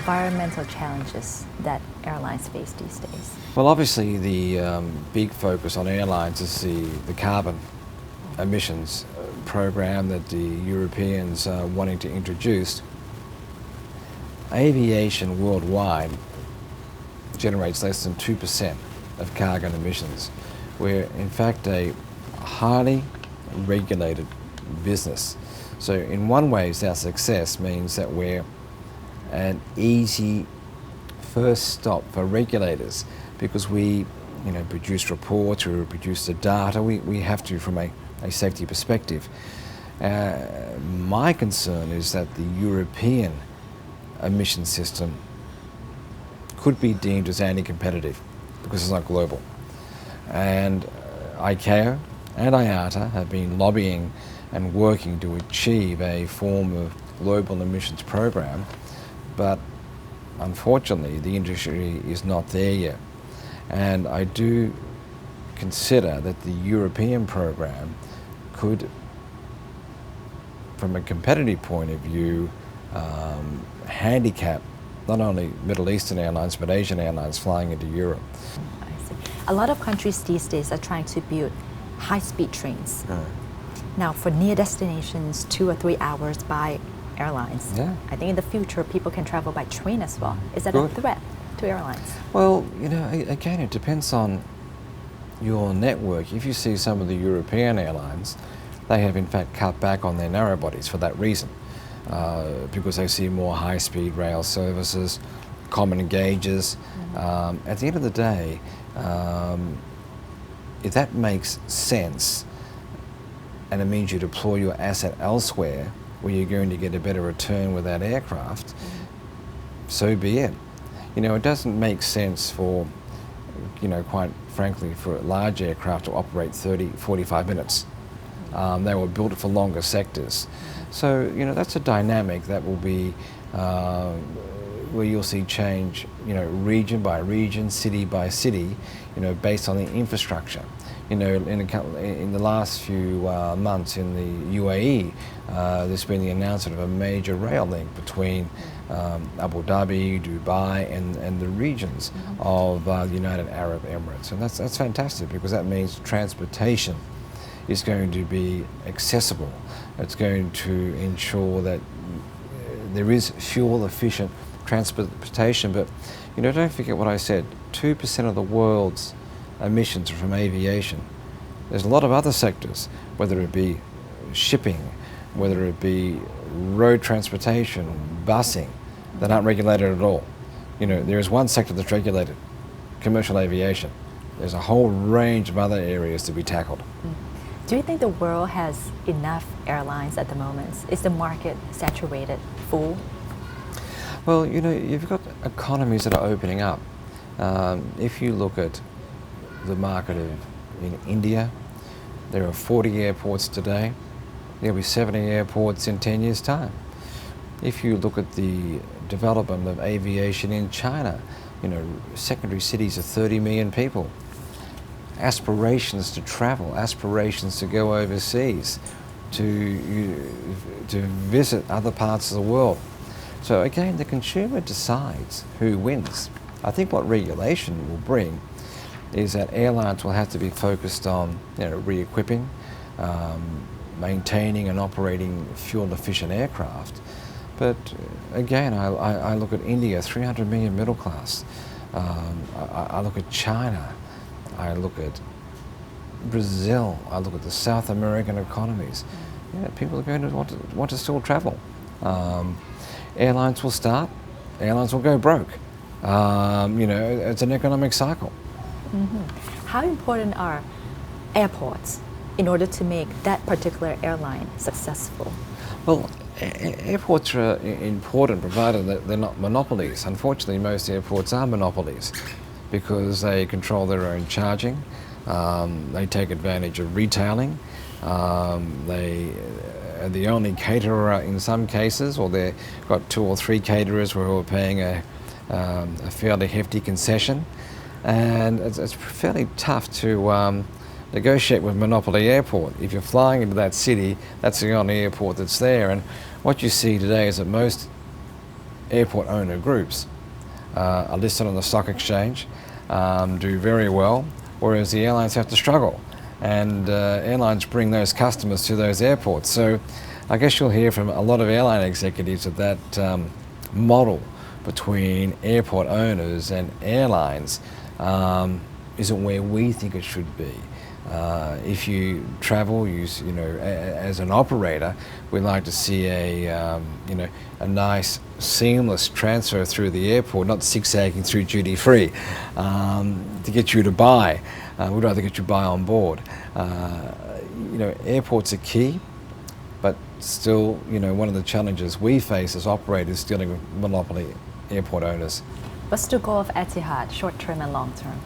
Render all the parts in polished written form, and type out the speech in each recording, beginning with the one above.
environmental challenges that airlines face these days? Well, obviously the big focus on airlines is the carbon emissions program that the Europeans are wanting to introduce. Aviation worldwide generates less than 2% of carbon emissions. We're in fact a highly regulated business. So in one way, our success means that we're an easy first stop for regulators because we produce reports, we produce the data, we have to from a safety perspective. My concern is that the European emission system could be deemed as anti-competitive because it's not global. And ICAO and IATA have been lobbying and working to achieve a form of global emissions program, but unfortunately the industry is not there yet. And I do consider that the European program could, from a competitive point of view, handicap not only Middle Eastern airlines but Asian airlines flying into Europe. I see. A lot of countries these days are trying to build high-speed trains. Now, for near destinations, 2 or 3 hours by airlines. Yeah. I think in the future people can travel by train as well. Is that a threat to airlines? Well, again, it depends on your network. If you see some of the European airlines, they have in fact cut back on their narrow bodies for that reason, because they see more high-speed rail services, common gauges. At the end of the day, if that makes sense and it means you deploy your asset elsewhere where you're going to get a better return with that aircraft, so be it. It doesn't make sense for, quite frankly, for a large aircraft to operate 30, 45 minutes. They were built for longer sectors. So, that's a dynamic that will be where you'll see change, region by region, city by city, based on the infrastructure. In the last few months in the UAE, there's been the announcement of a major rail link between Abu Dhabi, Dubai, and the regions of the United Arab Emirates. And that's fantastic because that means transportation is going to be accessible. It's going to ensure that there is fuel-efficient transportation. But don't forget what I said, 2% of the world's emissions are from aviation. There's a lot of other sectors, whether it be shipping, whether it be road transportation, busing, that aren't regulated at all. There is one sector that's regulated, commercial aviation. There's a whole range of other areas to be tackled. Do you think the world has enough airlines at the moment? Is the market saturated, full? Well, you've got economies that are opening up. If you look at the market in India, there are 40 airports today. There'll be 70 airports in 10 years' time. If you look at the development of aviation in China, secondary cities of 30 million people. Aspirations to travel, aspirations to go overseas, to visit other parts of the world. So again, the consumer decides who wins. I think what regulation will bring is that airlines will have to be focused on re-equipping, maintaining and operating fuel-efficient aircraft. But again, I look at India, 300 million middle class. I look at China. I look at Brazil. I look at the South American economies. People are going to want to still travel. Airlines will start. Airlines will go broke. It's an economic cycle. How important are airports in order to make that particular airline successful? Well, airports are important provided that they're not monopolies. Unfortunately, most airports are monopolies because they control their own charging, they take advantage of retailing, they are the only caterer in some cases, or they've got 2 or 3 caterers who are paying a fairly hefty concession. And it's fairly tough to negotiate with Monopoly Airport. If you're flying into that city, that's the only airport that's there. And what you see today is that most airport owner groups are listed on the stock exchange, do very well, whereas the airlines have to struggle. And airlines bring those customers to those airports. So I guess you'll hear from a lot of airline executives that model between airport owners and airlines isn't where we think it should be. If you travel, as an operator, we'd like to see a nice seamless transfer through the airport, not zigzagging through duty free to get you to buy. We'd rather get you buy on board. Airports are key, but still, one of the challenges we face as operators dealing with monopoly airport owners. What's the goal of Etihad, short term and long term?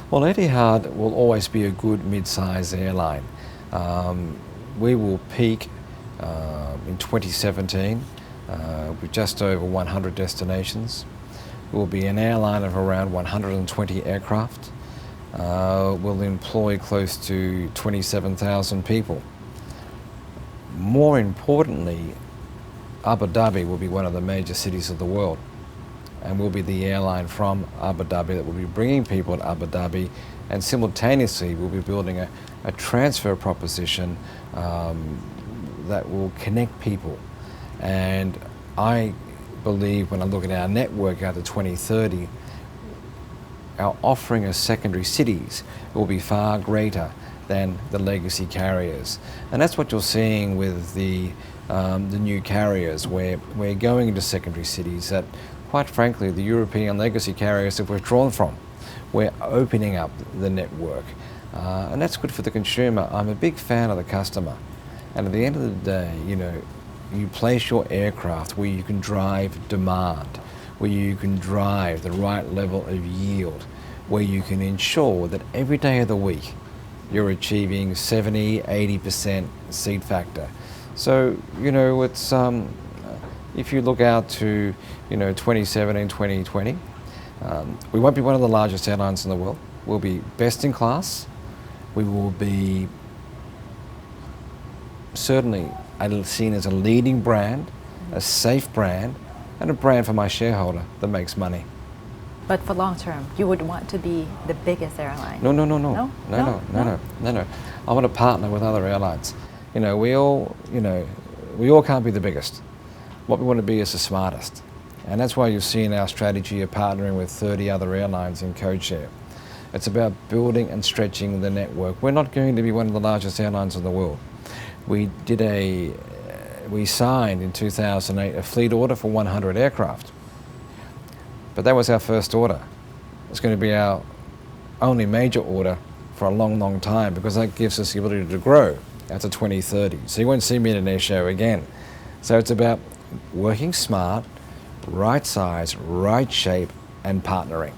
Well, Etihad will always be a good mid-size airline. We will peak in 2017 with just over 100 destinations. We'll be an airline of around 120 aircraft. We'll employ close to 27,000 people. More importantly, Abu Dhabi will be one of the major cities of the world, and we'll be the airline from Abu Dhabi that will be bringing people to Abu Dhabi, and simultaneously we'll be building a transfer proposition that will connect people. And I believe when I look at our network out to 2030, our offering as secondary cities will be far greater than the legacy carriers. And that's what you're seeing with the new carriers, where we're going into secondary cities that, quite frankly, the European legacy carriers have withdrawn from. We're opening up the network, and that's good for the consumer. I'm a big fan of the customer, and at the end of the day, you place your aircraft where you can drive demand, where you can drive the right level of yield, where you can ensure that every day of the week you're achieving 70-80% seat factor. So it's if you look out to 2017, 2020, we won't be one of the largest airlines in the world. We'll be best in class. We will be certainly seen as a leading brand, a safe brand, and a brand for my shareholder that makes money. But for long term, you would want to be the biggest airline? No. No? I want to partner with other airlines. We all can't be the biggest. What we want to be is the smartest. And that's why you'll see in our strategy of partnering with 30 other airlines in codeshare. It's about building and stretching the network. We're not going to be one of the largest airlines in the world. We signed in 2008 a fleet order for 100 aircraft. But that was our first order. It's going to be our only major order for a long, long time, because that gives us the ability to grow out to 2030. So you won't see me in an air show again. So it's about working smart, right size, right shape, and partnering.